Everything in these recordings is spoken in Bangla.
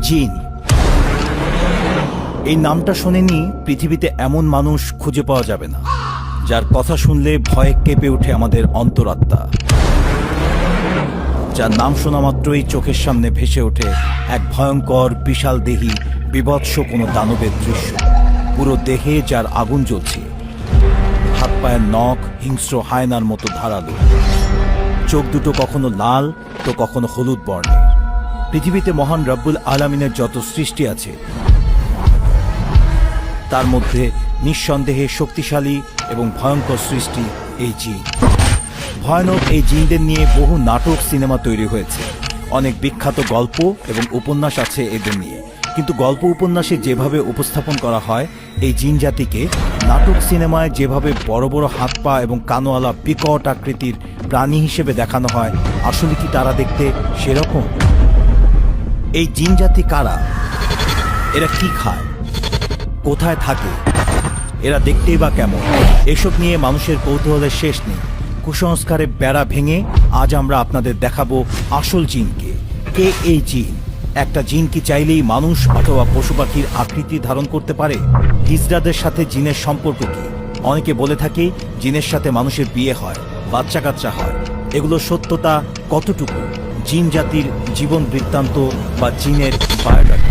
জিন। এই নামটা শোনেনি পৃথিবীতে এমন মানুষ খুঁজে পাওয়া যাবে না যার কথা শুনলে ভয়ে কেঁপে ওঠে আমাদের অন্তরাত্মা, যার নাম শোনা মাত্রই চোখের সামনে ভেসে ওঠে এক ভয়ঙ্কর বিশাল দেহী বিভৎস কোনো দানবের দৃশ্য, পুরো দেহে যার আগুন জ্বলছে, হাত পায়ের নখ হিংস্র হায়নার মতো ধারালো, চোখ দুটো কখনো লাল তো কখনো হলুদ বর্ণের। পৃথিবীতে মহান রব্বুল আলামিনের যত সৃষ্টি আছে তার মধ্যে নিঃসন্দেহে শক্তিশালী এবং ভয়ঙ্কর সৃষ্টি এই জিন। ভয়ানক এই জিনদের নিয়ে বহু নাটক সিনেমা তৈরি হয়েছে, অনেক বিখ্যাত গল্প এবং উপন্যাস আছে এদের নিয়ে, কিন্তু গল্প উপন্যাসে যেভাবে উপস্থাপন করা হয় এই জিন জাতিকে, নাটক সিনেমায় যেভাবে বড় বড় হাত পা এবং কানওয়ালা বিকট আকৃতির প্রাণী হিসেবে দেখানো হয়, আসলে কি তারা দেখতে সেরকম? এই জিন জাতি কারা? এরা কি খায়, কোথায় থাকে, এরা দেখতেই বা কেমন? এসব নিয়ে মানুষের কৌতূহলের শেষ নেই। কুসংস্কারে বেড়া ভেঙে আজ আমরা আপনাদের দেখাবো আসল জিনকে। কে এই জিন? একটা জিন কি চাইলেই মানুষ অথবা পশু পাখির আকৃতি ধারণ করতে পারে? হিজড়াদের সাথে জিনের সম্পর্ক কি? অনেকে বলে থাকে জিনের সাথে মানুষের বিয়ে হয়, বাচ্চা কাচ্চা হয়। এগুলো সত্যতা কতটুকু? জিন জাতির জীবন বৃত্তান্ত বা জিনের বায়োডাটা।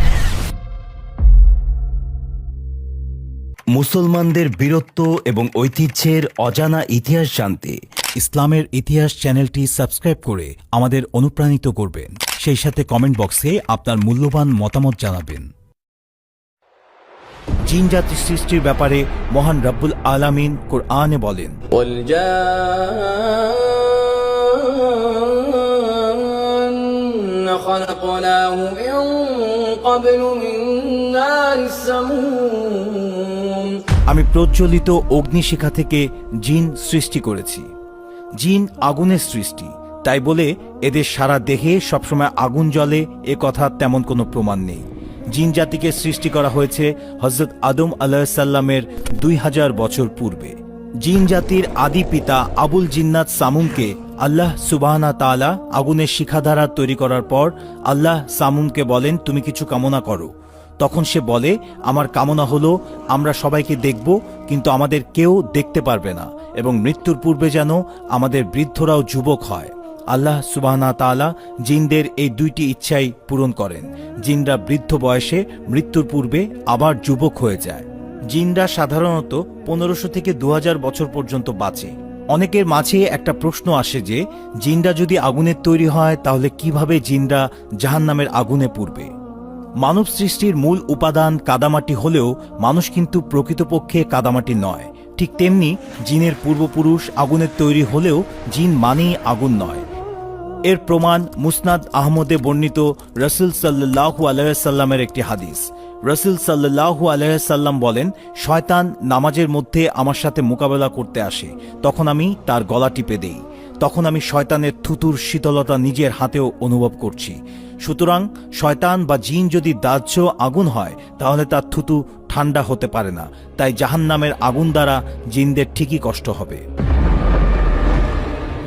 মুসলমানদের বীরত্ব এবং ঐতিহ্যের অজানা ইতিহাস জানতে ইসলামের ইতিহাস চ্যানেলটি সাবস্ক্রাইব করে আমাদের অনুপ্রাণিত করবেন, সেই সাথে কমেন্ট বক্সে আপনার মূল্যবান মতামত জানাবেন। জিন জাতির সৃষ্টির ব্যাপারে মহান রব্বুল আলামিন কোরআনে বলেন, خلقناه من قبل من نار السموم। আমি প্রজ্বলিত অগ্নিশিখা থেকে জিন সৃষ্টি করেছি। জিন আগুনের সৃষ্টি, তাই বলে এদের সারা দেহে সবসময় আগুন জ্বলে এ কথা তেমন কোনো প্রমাণ নেই। জিন জাতিকে সৃষ্টি করা হয়েছে হযরত আদম আলাইহিসসালামের 2000 বছর পূর্বে। জিন জাতির আদি পিতা আবুল জিন্নাত সামুমকে আল্লাহ সুবহানাহু তাআলা আগুনের শিখা দ্বারা তৈরি করার পর আল্লাহ সামুমকে বলেন, তুমি কিছু কামনা করো। তখন সে বলে, আমার কামনা হলো আমরা সবাইকে দেখব, কিন্তু আমাদের কেউ দেখতে পারবে না, এবং মৃত্যুর পূর্বে যেন আমাদের বৃদ্ধরাও যুবক হয়। আল্লাহ সুবহানাহু তাআলা জিনদের এই দুইটি ইচ্ছাই পূরণ করেন। জিনরা বৃদ্ধ বয়সে মৃত্যুর পূর্বে আবার যুবক হয়ে যায়। জিনরা সাধারণত 1500 থেকে 2000 বছর পর্যন্ত বাঁচে। অনেকের মাঝে একটা প্রশ্ন আসে যে জিনরা যদি আগুনের তৈরি হয় তাহলে কিভাবে জিনরা জাহান্নামের আগুনে পুড়বে? মানব সৃষ্টির মূল উপাদান কাদামাটি হলেও মানুষ কিন্তু প্রকৃতপক্ষে কাদামাটি নয়। ঠিক তেমনি জিনের পূর্বপুরুষ আগুনের তৈরি হলেও জিন মানেই আগুন নয়। এর প্রমাণ মুসনাদ আহমদে বর্ণিত রাসূল সাল্লাল্লাহু আলাইহি সাল্লামের একটি হাদিস। রাসূল সাল্লাল্লাহু আলাইহি সাল্লাম বলেন, শয়তান নামাজের মধ্যে আমার সাথে মোকাবেলা করতে আসে, তখন আমি তার গলা টিপে দেই। তখন আমি শয়তানের থুতুর শীতলতা নিজের হাতেও অনুভব করছি। সুতরাং শয়তান বা জিন যদি দাহ্য আগুন হয় তাহলে তার থুতু ঠান্ডা হতে পারে না, তাই জাহান্নামের আগুন দ্বারা জিনদের ঠিকই কষ্ট হবে।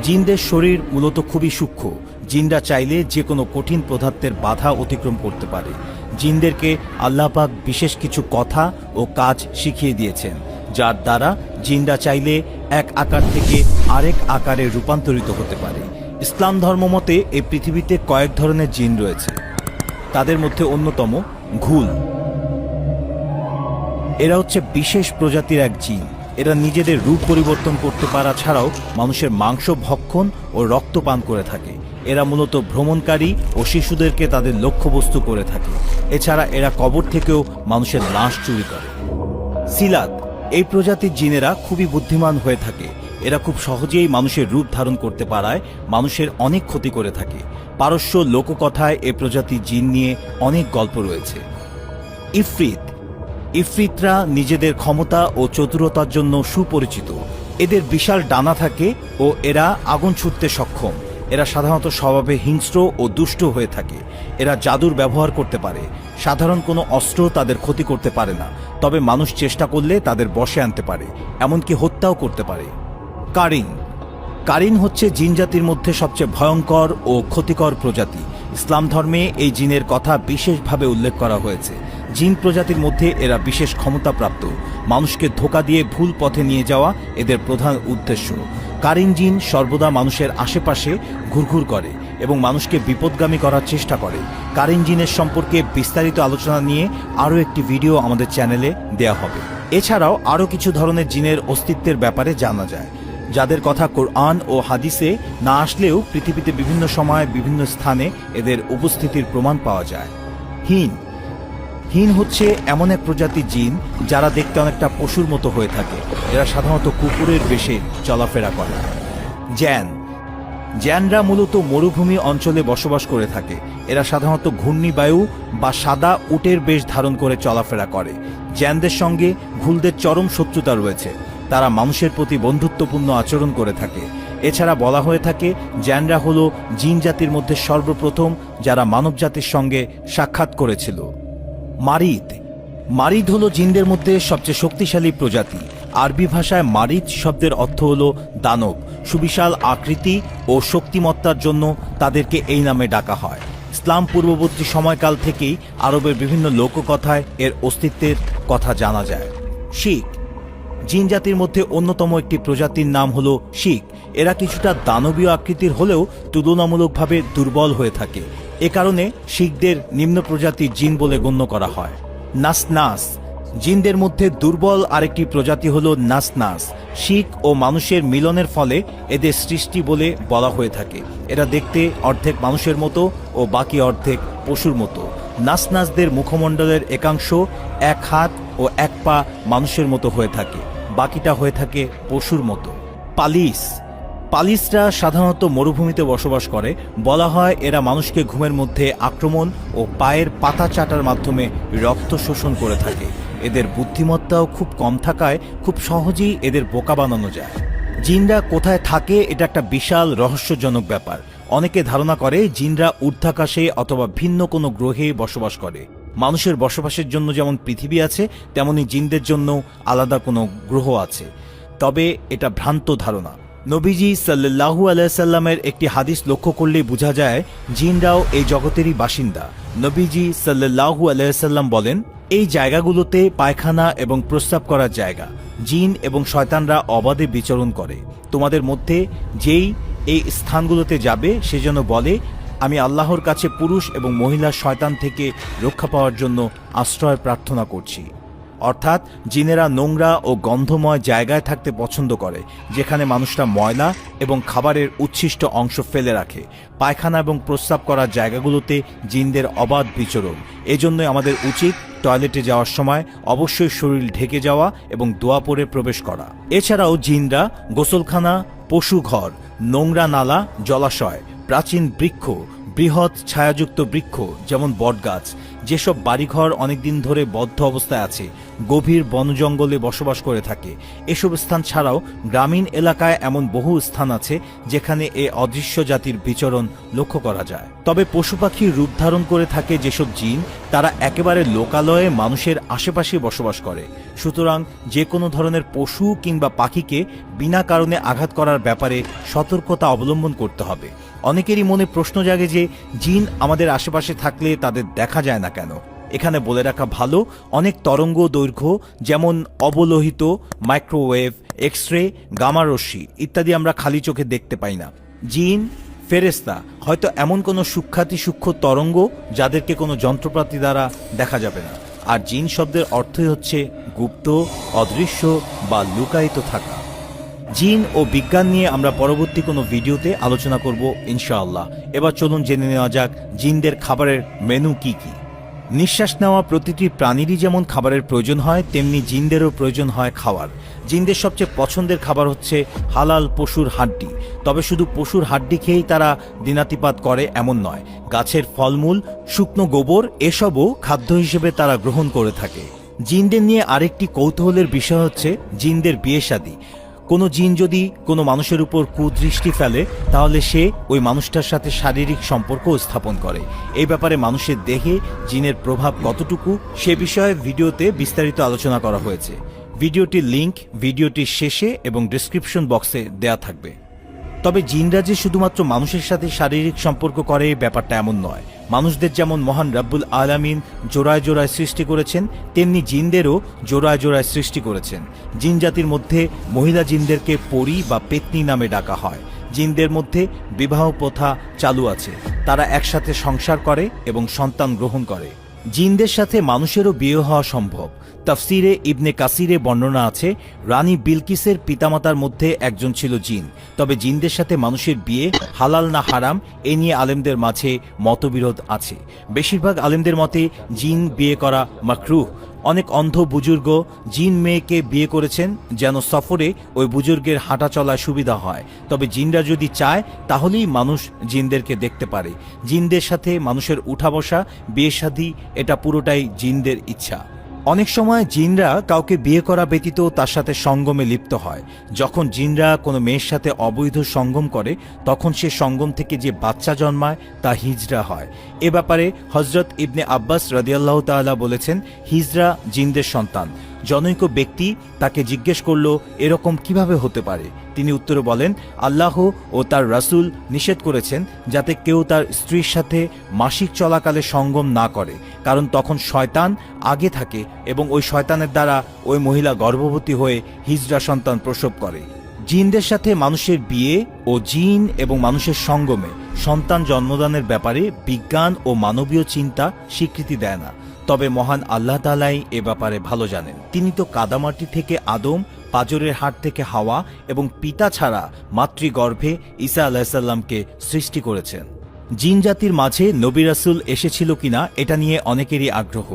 জিনদের শরীর মূলত খুবই সূক্ষ্ম। জিনরা চাইলে যে কোনো কঠিন পদার্থের বাধা অতিক্রম করতে পারে। জিনদেরকে আল্লাহ পাক বিশেষ কিছু কথা ও কাজ শিখিয়ে দিয়েছেন, যার দ্বারা জিনরা চাইলে এক আকার থেকে আরেক আকারে রূপান্তরিত হতে পারে। ইসলাম ধর্ম মতে এই পৃথিবীতে কয়েক ধরনের জিন রয়েছে। তাদের মধ্যে অন্যতম ঘুল। এরা হচ্ছে বিশেষ প্রজাতির এক জিন। এরা নিজেদের রূপ পরিবর্তন করতে পারা ছাড়াও মানুষের মাংস ভক্ষণ ও রক্ত পান করে থাকে। এরা মূলত ভ্রমণকারী ও শিশুদেরকে তাদের লক্ষ্যবস্তু করে থাকে। এছাড়া এরা কবর থেকেও মানুষের লাশ চুরি করে। সিলাত, এই প্রজাতির জিনেরা খুবই বুদ্ধিমান হয়ে থাকে। এরা খুব সহজেই মানুষের রূপ ধারণ করতে পারায় মানুষের অনেক ক্ষতি করে থাকে। পারস্য লোককথায় এ প্রজাতির জিন নিয়ে অনেক গল্প রয়েছে। ইফরিত, ইফরিতরা নিজেদের ক্ষমতা ও চতুরতার জন্য সুপরিচিত। এদের বিশাল ডানা থাকে ও এরা আগুন ছুঁড়তে সক্ষম। এরা সাধারণত স্বভাবে হিংস্র ও দুষ্ট হয়ে থাকে। এরা জাদুর ব্যবহার করতে পারে। সাধারণ কোনো অস্ত্র তাদের ক্ষতি করতে পারে না, তবে মানুষ চেষ্টা করলে তাদের বশে আনতে পারে, এমনকি হত্যাও করতে পারে। কারিন, কারিন হচ্ছে জিনজাতির মধ্যে সবচেয়ে ভয়ঙ্কর ও ক্ষতিকর প্রজাতি। ইসলাম ধর্মে এই জিনের কথা বিশেষভাবে উল্লেখ করা হয়েছে। জিন প্রজাতির মধ্যে এরা বিশেষ ক্ষমতাপ্রাপ্ত। মানুষকে ধোঁকা দিয়ে ভুল পথে নিয়ে যাওয়া এদের প্রধান উদ্দেশ্য। কারিন জিন সর্বদা মানুষের আশেপাশে ঘুরঘুর করে এবং মানুষকে বিপদগামী করার চেষ্টা করে। কারিন জিনের সম্পর্কে বিস্তারিত আলোচনা নিয়ে আরও একটি ভিডিও আমাদের চ্যানেলে দেয়া হবে। এছাড়াও আরও কিছু ধরনের জিনের অস্তিত্বের ব্যাপারে জানা যায়, যাদের কথা কোরআন ও হাদিসে না আসলেও পৃথিবীতে বিভিন্ন সময় বিভিন্ন স্থানে এদের উপস্থিতির প্রমাণ পাওয়া যায়। হিন হচ্ছে এমন এক প্রজাতির জিন যারা দেখতে অনেকটা পশুর মতো হয়ে থাকে। এরা সাধারণত কুকুরের বেশে চলাফেরা করে। জ্যানরা মূলত মরুভূমি অঞ্চলে বসবাস করে থাকে। এরা সাধারণত ঘূর্ণিবায়ু বা সাদা উটের বেশ ধারণ করে চলাফেরা করে। জ্যানদের সঙ্গে ঘুলদের চরম শত্রুতা রয়েছে। তারা মানুষের প্রতি বন্ধুত্বপূর্ণ আচরণ করে থাকে। এছাড়া বলা হয়ে থাকে জ্যানরা হল জিন জাতির মধ্যে সর্বপ্রথম যারা মানব জাতির সঙ্গে সাক্ষাৎ করেছিল। মারিদ হল জিনদের মধ্যে সবচেয়ে শক্তিশালী প্রজাতি। আরবি ভাষায় মারিদ শব্দের অর্থ হল দানব। সুবিশাল আকৃতি ও শক্তিমত্তার জন্য তাদেরকে এই নামে ডাকা হয়। ইসলাম পূর্ববর্তী সময়কাল থেকেই আরবের বিভিন্ন লোককথায় এর অস্তিত্বের কথা জানা যায়। শিখ জিন জাতির মধ্যে অন্যতম একটি প্রজাতির নাম হল শিখ। এরা কিছুটা দানবীয় আকৃতির হলেও তুলনামূলকভাবে দুর্বল হয়ে থাকে। এ কারণে শিখদের নিম্ন প্রজাতির জিন বলে গণ্য করা হয়। নাসনাস জিনদের মধ্যে দুর্বল আরেকটি প্রজাতি হল নাসনাস। শিখ ও মানুষের মিলনের ফলে এদের সৃষ্টি বলে বলা হয়ে থাকে। এরা দেখতে অর্ধেক মানুষের মতো ও বাকি অর্ধেক পশুর মতো। নাসনাসদের মুখমণ্ডলের একাংশ এক হাত ও এক পা মানুষের মতো হয়ে থাকে, বাকিটা হয়ে থাকে পশুর মতো। পালিসরা সাধারণত মরুভূমিতে বসবাস করে। বলা হয় এরা মানুষকে ঘুমের মধ্যে আক্রমণ ও পায়ের পাতা চাটার মাধ্যমে রক্ত শোষণ করে থাকে। এদের বুদ্ধিমত্তাও খুব কম থাকায় খুব সহজেই এদের বোকা বানানো যায়। জিনরা কোথায় থাকে এটা একটা বিশাল রহস্যজনক ব্যাপার। অনেকে ধারণা করে জিনরা ঊর্ধ্বাকাশে অথবা ভিন্ন কোনো গ্রহে বসবাস করে। মানুষের বসবাসের জন্য যেমন পৃথিবী আছে, তেমনি জিনদের জন্য আলাদা কোনো গ্রহ আছে। তবে এটা ভ্রান্ত ধারণা। নবীজি সাল্লাল্লাহু আলাইহি সাল্লামের একটি হাদিস লক্ষ্য করলেই বোঝা যায় জিনরাও এই জগতেরই বাসিন্দা। নবীজি সাল্লাল্লাহু আলাইহি সাল্লাম বলেন, এই জায়গাগুলোতে পায়খানা এবং প্রস্রাব করার জায়গা। জিন এবং শয়তানরা অবাধে বিচরণ করে। তোমাদের মধ্যে যেই এই স্থানগুলোতে যাবে সে যেন বলে, আমি আল্লাহর কাছে পুরুষ এবং মহিলা শয়তান থেকে রক্ষা পাওয়ার জন্য আশ্রয় প্রার্থনা করছি। অর্থাৎ জিনেরা নোংরা ও গন্ধময় জায়গায় থাকতে পছন্দ করে, যেখানে মানুষরা ময়লা এবং খাবারের উচ্ছিষ্ট অংশ ফেলে রাখে। পায়খানা এবং প্রস্রাব করার জায়গাগুলোতে জিনদের অবাধ বিচরণ। এজন্যই আমাদের উচিত টয়লেটে যাওয়ার সময় অবশ্যই শরীর ঢেকে যাওয়া এবং দোয়া পরে প্রবেশ করা। এছাড়াও জিনরা গোসলখানা, পশুঘর, নোংরা নালা, জলাশয়, প্রাচীন বৃক্ষ, বৃহৎ ছায়াযুক্ত বৃক্ষ যেমন বটগাছ, যেসব বাড়িঘর অনেকদিন ধরে বদ্ধ অবস্থায় আছে, গভীর বনজঙ্গলে বসবাস করে থাকে। এসব স্থান ছাড়াও গ্রামীণ এলাকায় এমন বহু স্থান আছে যেখানে এ অদৃশ্য জাতির বিচরণ লক্ষ্য করা যায়। তবে পশু পাখির রূপ ধারণ করে থাকে যেসব জিন, তারা একেবারে লোকালয়ে মানুষের আশেপাশে বসবাস করে। সুতরাং যে কোনো ধরনের পশু কিংবা পাখিকে বিনা কারণে আঘাত করার ব্যাপারে সতর্কতা অবলম্বন করতে হবে। অনেকেরই মনে প্রশ্ন জাগে যে জিন আমাদের আশেপাশে থাকলে তাদের দেখা যায় না কেন? এখানে বলে রাখা ভালো, অনেক তরঙ্গ দৈর্ঘ্য যেমন অবলোহিত, মাইক্রোওয়েভ, এক্স রে, গামা রশ্মি ইত্যাদি আমরা খালি চোখে দেখতে পাই না। জিন, ফেরেশতা হয়তো এমন কোনো সূক্ষ্ম তরঙ্গ যাদেরকে কোনো যন্ত্রপাতি দ্বারা দেখা যাবে না। আর জিন শব্দের অর্থই হচ্ছে গুপ্ত, অদৃশ্য বা লুকায়িত থাকা। জিন ও বিজ্ঞান নিয়ে আমরা পরবর্তী কোনো ভিডিওতে আলোচনা করব ইনশাআল্লাহ। এবার চলুন জেনে নেওয়া যাক জিনদের খাবারের মেনু কি কি। নিঃশ্বাস নেওয়া প্রতিটি প্রাণীরই যেমন খাবারের প্রয়োজন হয়, তেমনি জিনদেরও প্রয়োজন হয় খাওয়ার। জিনদের সবচেয়ে পছন্দের খাবার হচ্ছে হালাল পশুর হাড্ডি। তবে শুধু পশুর হাড্ডি খেয়েই তারা দিনাতিপাত করে এমন নয়। গাছের ফলমূল, শুকনো গোবর এসবও খাদ্য হিসেবে তারা গ্রহণ করে থাকে। জিনদের নিয়ে আরেকটি কৌতূহলের বিষয় হচ্ছে জিনদের বিয়ে শাদী। কোনো জিন যদি কোনো মানুষের উপর কুদৃষ্টি ফেলে তাহলে সে ওই মানুষটার সাথে শারীরিক সম্পর্ক স্থাপন করে। এই ব্যাপারে মানুষের দেহে জিনের প্রভাব কতটুকু সে বিষয়ে ভিডিওতে বিস্তারিত আলোচনা করা হয়েছে। ভিডিওটির লিংক ভিডিওটির শেষে এবং ডেসক্রিপশন বক্সে দেয়া থাকবে। তবে জিনরা যে শুধুমাত্র মানুষের সাথে শারীরিক সম্পর্ক করে ব্যাপারটা এমন নয়। মানুষদের যেমন মহান রব্বুল আলামিন জোড়ায় জোড়ায় সৃষ্টি করেছেন, তেমনি জিনদেরও জোড়ায় জোড়ায় সৃষ্টি করেছেন। জিন জাতির মধ্যে মহিলা জিনদেরকে পরী বা পেতনি নামে ডাকা হয়। জিনদের মধ্যে বিবাহ প্রথা চালু আছে, তারা একসাথে সংসার করে এবং সন্তান গ্রহণ করে। জিনদের সাথে মানুষেরও বিয়ে হওয়া সম্ভব। তাফসিরে ইবনে কাসিরে বর্ণনা আছে, রানী বিলকিসের পিতামাতার মধ্যে একজন ছিল জিন। তবে জিনদের সাথে মানুষের বিয়ে হালাল না হারাম এ নিয়ে আলেমদের মাঝে মতবিরোধ আছে। বেশিরভাগ আলেমদের মতে জিন বিয়ে করা মাকরুহ। অনেক অন্ধ বুজুর্গ জিন মেয়েকে বিয়ে করেছেন যেন সফরে ওই বুজুর্গের হাঁটা চলায় সুবিধা হয়। তবে জিনরা যদি চায় তাহলেই মানুষ জিনদেরকে দেখতে পারে। জিনদের সাথে মানুষের উঠা বসা, বিয়ে শাদী, এটা পুরোটাই জিনদের ইচ্ছা। অনেক সময় জিনরা কাউকে বিয়ে করা ব্যতীত তার সাথে সঙ্গমে লিপ্ত হয়। যখন জিনরা কোনো মেয়ের সাথে অবৈধ সঙ্গম করে তখন সে সঙ্গম থেকে যে বাচ্চা জন্মায় তা হিজরা হয়। এ ব্যাপারে হযরত ইবনে আব্বাস রাদিয়াল্লাহু তাআলা বলেছেন, হিজরা জিনদের সন্তান। জনৈক ব্যক্তি তাকে জিজ্ঞেস করল, এরকম কিভাবে হতে পারে? তিনি উত্তরে বলেন, আল্লাহ ও তার রাসূল নিষেধ করেছেন যাতে কেউ তার স্ত্রীর সাথে মাসিক চলাকালে সঙ্গম না করে, কারণ তখন শয়তান আগে থাকে এবং ওই শয়তানের দ্বারা ওই মহিলা গর্ভবতী হয়ে হিজরা সন্তান প্রসব করে। জিনদের সাথে মানুষের বিয়ে ও জিন এবং মানুষের সঙ্গমে সন্তান জন্মদানের ব্যাপারে বিজ্ঞান ও মানবীয় চিন্তা স্বীকৃতি দেয় না। তবে মহান আল্লাহ তাআলাই এ ব্যাপারে ভালো জানেন। তিনি তো কাদামাটি থেকে আদম, পাজরের হাড় থেকে হাওয়া এবং পিতা ছাড়া মাতৃগর্ভে ঈসা আলাইহিস সালামকে সৃষ্টি করেছেন। জিন জাতির মাঝে নবী রাসূল এসেছিল কিনা এটা নিয়ে অনেকেরই আগ্রহ।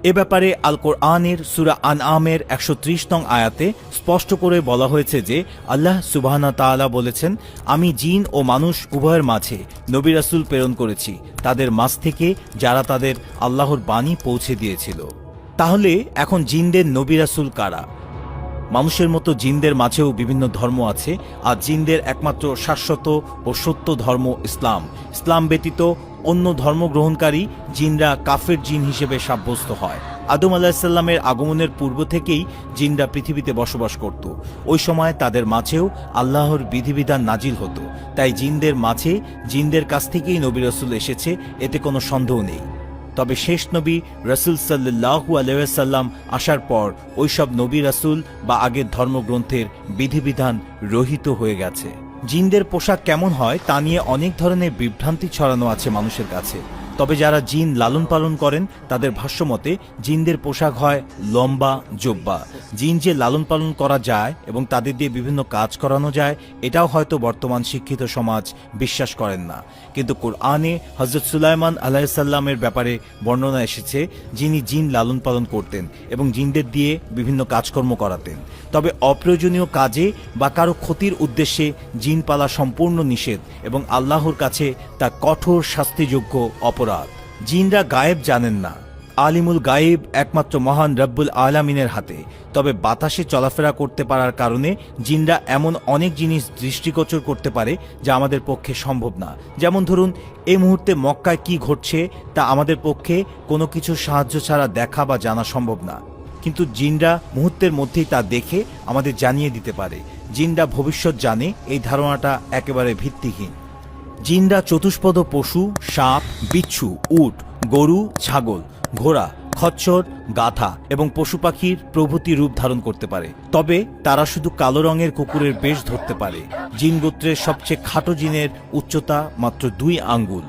এ ব্যাপারে আল কোরআনের সূরা আনআমের ১৩০ নং আয়াতে স্পষ্ট করে বলা হয়েছে যে আল্লাহ সুবহানাহু তাআলা বলেছেন, আমি জিন ও মানুষ উভয়ের মাঝে নবী রাসূল প্রেরণ করেছি, তাদের মাঝ থেকে যারা তাদের আল্লাহর বাণী পৌঁছে দিয়েছিল। তাহলে এখন জিনদের নবী রাসূল কারা? মানুষের মতো জিনদের মাঝেও বিভিন্ন ধর্ম আছে, আর জিনদের একমাত্র শাশ্বত ও সত্য ধর্ম ইসলাম। ইসলাম ব্যতীত অন্য ধর্ম গ্রহণকারী জিনরা কাফের জিন হিসেবে সাব্যস্ত হয়। আদম আলাইহিস সালামের আগমনের পূর্ব থেকেই জিনরা পৃথিবীতে বসবাস করত। ওই সময় তাদের মাঝেও আল্লাহর বিধিবিধান নাজিল হতো। তাই জিনদের মাঝে জিনদের কাছ থেকেই নবী রাসূল এসেছে, এতে কোনো সন্দেহ নেই। তবে শেষ নবী রাসূল সাল্লাল্লাহু আলাইহি ওয়াসাল্লাম আসার পর ওইসব নবী রাসূল বা আগের ধর্মগ্রন্থের বিধিবিধান রহিত হয়ে গেছে। জিনদের পোশাক কেমন হয় তা নিয়ে অনেক ধরনের বিভ্রান্তি ছড়ানো আছে মানুষের কাছে। তবে যারা জিন লালন পালন করেন তাদের ভাষ্যমতে জিনদের পোশাক হয় লম্বা জোব্বা। জিন যে লালন পালন করা যায় এবং তাদের দিয়ে বিভিন্ন কাজ করানো যায়, এটাও হয়তো বর্তমান শিক্ষিত সমাজ বিশ্বাস করেন না। কিন্তু কোরআনে হযরত সুলাইমান আলাইহিস সালামের ব্যাপারে বর্ণনা এসেছে, যিনি জিন লালন পালন করতেন এবং জিনদের দিয়ে বিভিন্ন কাজকর্ম করাতেন। তবে অপ্রয়োজনীয় কাজে বা কারো ক্ষতির উদ্দেশ্যে জিন পালা সম্পূর্ণ নিষেধ এবং আল্লাহর কাছে তা কঠোর শাস্তিযোগ্য অপরাধ। জিনরা গায়েব জানেন না। আলিমুল গায়েব একমাত্র মহান রব্বুল আলামিনের হাতে। তবে বাতাসে চলাফেরা করতে পারার কারণে জিনরা এমন অনেক জিনিস দৃষ্টিগোচর করতে পারে যা আমাদের পক্ষে সম্ভব না। যেমন ধরুন, এই মুহূর্তে মক্কায় কি ঘটছে তা আমাদের পক্ষে কোনো কিছু সাহায্য ছাড়া দেখা বা জানা সম্ভব না, কিন্তু জিনরা মুহূর্তের মধ্যেই তা দেখে আমাদের জানিয়ে দিতে পারে। জিনরা ভবিষ্যৎ জানে, এই ধারণাটা একেবারে ভিত্তিহীন। জিনরা চতুষ্পদ পশু, সাপ, বিচ্ছু, উট, গরু, ছাগল, ঘোড়া, খচ্চর, গাধা এবং পশু পাখির প্রভৃতি রূপ ধারণ করতে পারে। তবে তারা শুধু কালো রঙের কুকুরের বেশ ধরতে পারে। জিন গোত্রের সবচেয়ে খাটো জিনের উচ্চতা মাত্র 2 আঙ্গুল।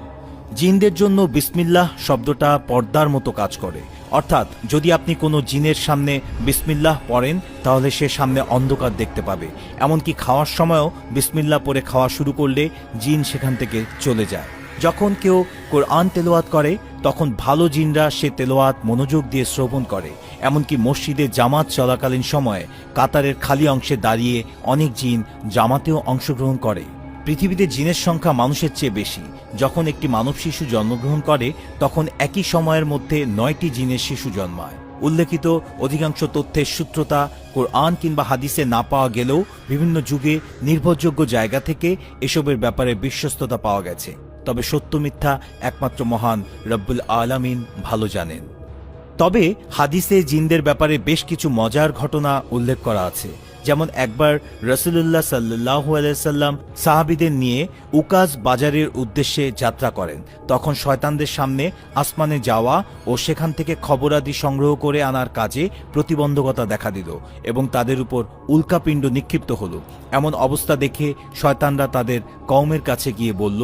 জিনদের জন্য বিসমিল্লাহ শব্দটা পর্দার মতো কাজ করে, অর্থাৎ যদি আপনি কোনো জিনের সামনে বিসমিল্লাহ পড়েন তাহলে সে সামনে অন্ধকার দেখতে পাবে। এমনকি খাওয়ার সময়ও বিসমিল্লাহ পড়ে খাওয়া শুরু করলে জিন সেখান থেকে চলে যায়। যখন কেউ কোরআন তেলাওয়াত করে তখন ভালো জিনরা সে তেলাওয়াত মনোযোগ দিয়ে শ্রবণ করে। এমনকি মসজিদে জামাত চলাকালীন সময়ে কাতারের খালি অংশে দাঁড়িয়ে অনেক জিন জামাতেও অংশগ্রহণ করে। পৃথিবীতে জিনের সংখ্যা মানুষের চেয়ে বেশি। যখন একটি মানব শিশু জন্মগ্রহণ করে তখন একই সময়ের মধ্যে 9টি জিনের শিশু জন্মায়। উল্লেখিত অধিকাংশ তথ্যের সূত্রতা কোরআন কিংবা হাদিসে না পাওয়া গেলেও বিভিন্ন যুগে নির্ভরযোগ্য জায়গা থেকে এসবের ব্যাপারে বিশ্বস্ততা পাওয়া গেছে। তবে সত্য মিথ্যা একমাত্র মহান রব্বুল আলামিন ভালো জানেন। তবে হাদিসে জিনদের ব্যাপারে বেশ কিছু মজার ঘটনা উল্লেখ করা আছে। যেমন একবার রাসূলুল্লাহ সাল্লাল্লাহু আলাইহি সাল্লাম সাহাবীদের নিয়ে উকাজ বাজারের উদ্দেশ্যে যাত্রা করেন। তখন শয়তানদের সামনে আসমানে যাওয়া ও সেখান থেকে খবরাদি সংগ্রহ করে আনার কাজে প্রতিবন্ধকতা দেখা দিল এবং তাদের উপর উল্কাপিণ্ড নিক্ষিপ্ত হলো। এমন অবস্থা দেখে শয়তানরা তাদের কওমের কাছে গিয়ে বলল,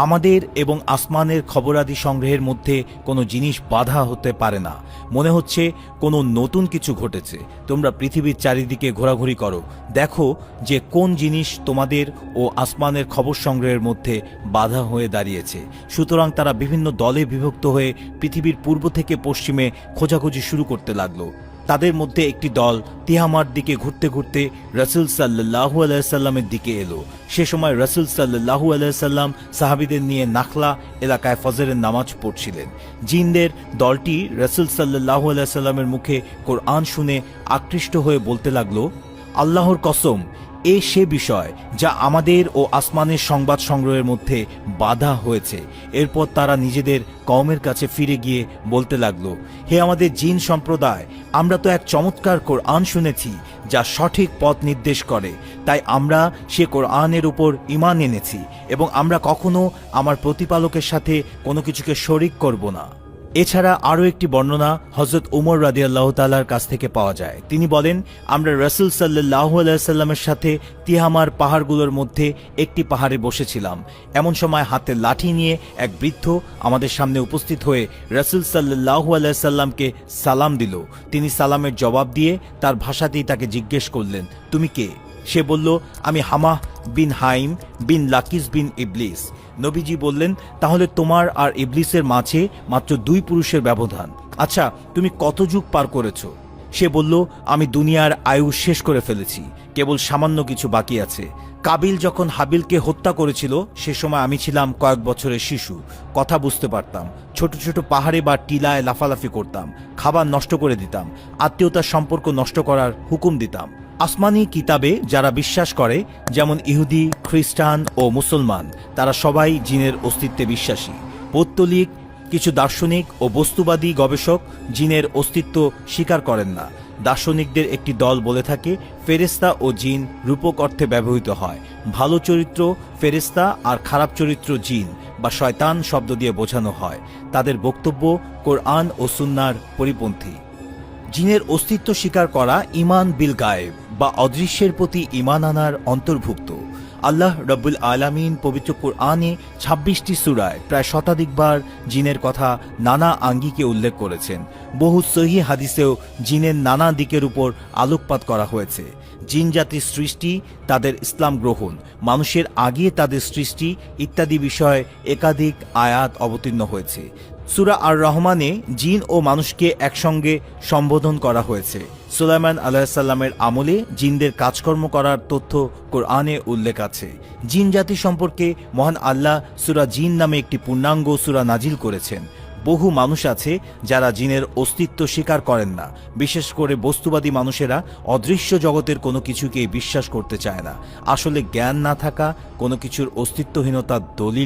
আমাদের এবং আসমানের খবরাদি সংগ্রহের মধ্যে কোনো জিনিস বাধা হতে পারে না। মনে হচ্ছে কোনো নতুন কিছু ঘটেছে। তোমরা পৃথিবীর চারিদিকে ঘোরাঘুরি করো, দেখো যে কোন জিনিস তোমাদের ও আসমানের খবর সংগ্রহের মধ্যে বাধা হয়ে দাঁড়িয়েছে। সুতরাং তারা বিভিন্ন দলে বিভক্ত হয়ে পৃথিবীর পূর্ব থেকে পশ্চিমে খোঁজাখুঁজি শুরু করতে লাগলো। তাদের মধ্যে একটি দল তিহামার দিকে ঘুরতে ঘুরতে রাসূল সাল্লাল্লাহু আলাইহি সাল্লামের দিকে এলো। সে সময় রাসূল সাল্লাল্লাহু আলাইহি সাল্লাম সাহাবীদের নিয়ে নাখলা এলাকায় ফজরের নামাজ পড়ছিলেন। জিনদের দলটি রাসূল সাল্লাল্লাহু আলাইহি সাল্লামের মুখে কোরআন শুনে আকৃষ্ট হয়ে বলতে লাগলো, আল্লাহর কসম, এ সে বিষয় যা আমাদের ও আসমানের সংবাদ সংগ্রহের মধ্যে বাধা হয়েছে। এরপর তারা নিজেদের কওমের কাছে ফিরে গিয়ে বলতে লাগলো, হে আমাদের জিন সম্প্রদায়, আমরা তো এক চমৎকার কোরআন শুনেছি যা সঠিক পথ নির্দেশ করে, তাই আমরা সে কোরআনের উপর ঈমান এনেছি এবং আমরা কখনো আমার প্রতিপালকের সাথে কোনো কিছুকে শরিক করব না। এছাড়া আরও একটি বর্ণনা হযরত উমর রাদিয়াল্লাহু তাআলার কাছ থেকে পাওয়া যায়। তিনি বলেন, আমরা রাসূল সাল্লাল্লাহু আলাইহি সাল্লামের সাথে তিহামার পাহাড়গুলোর মধ্যে একটি পাহাড়ে বসেছিলাম। এমন সময় হাতে লাঠি নিয়ে এক বৃদ্ধ আমাদের সামনে উপস্থিত হয়ে রাসূল সাল্লাল্লাহু আলাইহি সাল্লামকে সালাম দিল। তিনি সালামের জবাব দিয়ে তার ভাষাতেই তাকে জিজ্ঞেস করলেন, তুমি কে? সে বলল, আমি হামাহ বিন হাইম বিন লাকিস বিন ইবলিস। নবীজি বললেন, তাহলে তোমার আর ইবলিসের মাঝে মাত্র 2 পুরুষের ব্যবধান। আচ্ছা, তুমি কত যুগ পার করেছো? সে বলল, আমি দুনিয়ার আয়ু শেষ করে ফেলেছি, কেবল সামান্য কিছু বাকি আছে। কাবিল যখন হাবিলকে হত্যা করেছিল সে সময় আমি ছিলাম কয়েক বছরের শিশু, কথা বুঝতে পারতাম, ছোট ছোট পাহাড়ে বা টিলায় লাফালাফি করতাম, খাবার নষ্ট করে দিতাম, আত্মীয়তার সম্পর্ক নষ্ট করার হুকুম দিতাম। আসমানি কিতাবে যারা বিশ্বাস করে, যেমন ইহুদি, খ্রিস্টান ও মুসলমান, তারা সবাই জিনের অস্তিত্বে বিশ্বাসী। পৌত্তলিক কিছু দার্শনিক ও বস্তুবাদী গবেষক জিনের অস্তিত্ব স্বীকার করেন না। দার্শনিকদের একটি দল বলে থাকে, ফেরেশতা ও জিন রূপক অর্থে ব্যবহৃত হয়। ভালো চরিত্র ফেরেশতা আর খারাপ চরিত্র জিন বা শয়তান শব্দ দিয়ে বোঝানো হয়। তাদের বক্তব্য কোরআন ও সুন্নাহর পরিপন্থী। জিনের অস্তিত্ব স্বীকার করা ঈমান বিল গায়েব বা অদৃশ্যের প্রতি ঈমান আনার অন্তর্ভুক্ত। আল্লাহ রাব্বুল আলামিন পবিত্র কোরআনে 26টি সূরায় প্রায় শতাধিকবার জিনের কথা নানা আঙ্গিকে উল্লেখ করেছেন। বহু সহিহ হাদিসেও জিনের নানা দিকের উপর আলোকপাত করা হয়েছে। জিন জাতির সৃষ্টি, তাদের ইসলাম গ্রহণ, মানুষের আগে তাদের সৃষ্টি ইত্যাদি বিষয়ে একাধিক আয়াত অবতীর্ণ হয়েছে। সূরা আর রহমানে জিন ও মানুষকে একসঙ্গে সম্বোধন করা হয়েছে। সুলাইমান আলাইহিস সালামের আমলে জিনদের কাজকর্ম করার তথ্য কোরআনে উল্লেখ আছে। জিন জাতি সম্পর্কে মহান আল্লাহ সূরা জিন নামে একটি পূর্ণাঙ্গ সূরা নাজিল করেছেন। বহু মানুষ আছে যারা জিনের অস্তিত্ব স্বীকার করেন না। বিশেষ করে বস্তুবাদী মানুষেরা অদৃশ্য জগতের কোনো কিছুকেই বিশ্বাস করতে চায় না। আসলে জ্ঞান না থাকা কোনো কিছুর অস্তিত্বহীনতার দলিল।